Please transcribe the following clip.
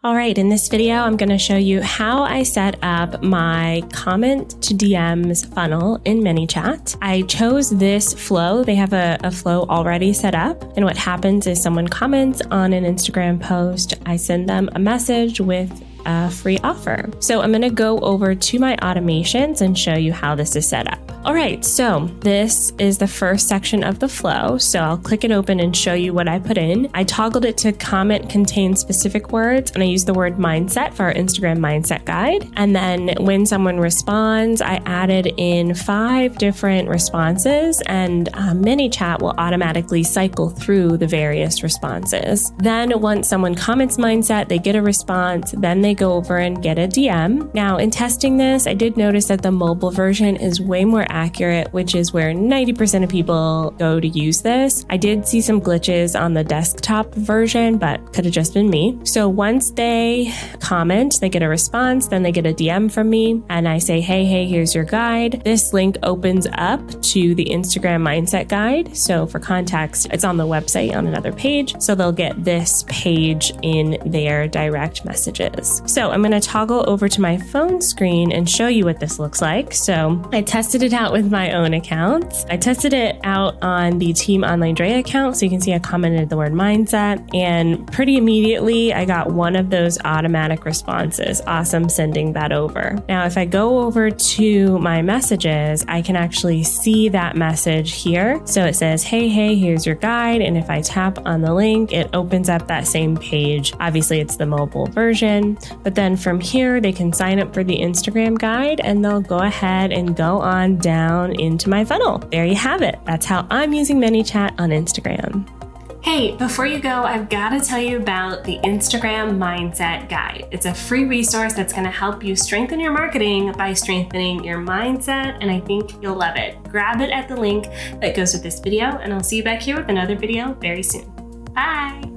All right, in this video, I'm going to show you how I set up my comment to DMs funnel in ManyChat. I chose this flow. They have a flow already set up. And what happens is someone comments on an Instagram post. I send them a message with a free offer. So I'm going to go over to my automations and show you how this is set up. All right, so this is the first section of the flow. So I'll click it open and show you what I put in. I toggled it to comment contain specific words, and I use the word mindset for our Instagram mindset guide. And then when someone responds, I added in 5 different responses, and ManyChat will automatically cycle through the various responses. Then once someone comments mindset, they get a response, then they go over and get a DM. Now in testing this, I did notice that the mobile version is way more accurate, which is where 90% of people go to use this. I did see some glitches on the desktop version, but could have just been me. So once they comment, they get a response, then they get a DM from me, and I say, hey, here's your guide. This link opens up to the Instagram mindset guide. So for context, it's on the website on another page. So they'll get this page in their direct messages. So I'm going to toggle over to my phone screen and show you what this looks like. So I tested it out with my own account. I tested it out on the Team OnlineDrea account. So you can see I commented the word mindset, and pretty immediately I got one of those automatic responses. Awesome, sending that over. Now, if I go over to my messages, I can actually see that message here. So it says, hey, here's your guide. And if I tap on the link, it opens up that same page. Obviously, it's the mobile version. But then from here, they can sign up for the Instagram guide, and they'll go ahead and go on down into my funnel. There you have it. That's how I'm using ManyChat on Instagram. Hey, before you go, I've got to tell you about the Instagram Mindset Guide. It's a free resource that's going to help you strengthen your marketing by strengthening your mindset, and I think you'll love it. Grab it at the link that goes with this video, and I'll see you back here with another video very soon. Bye!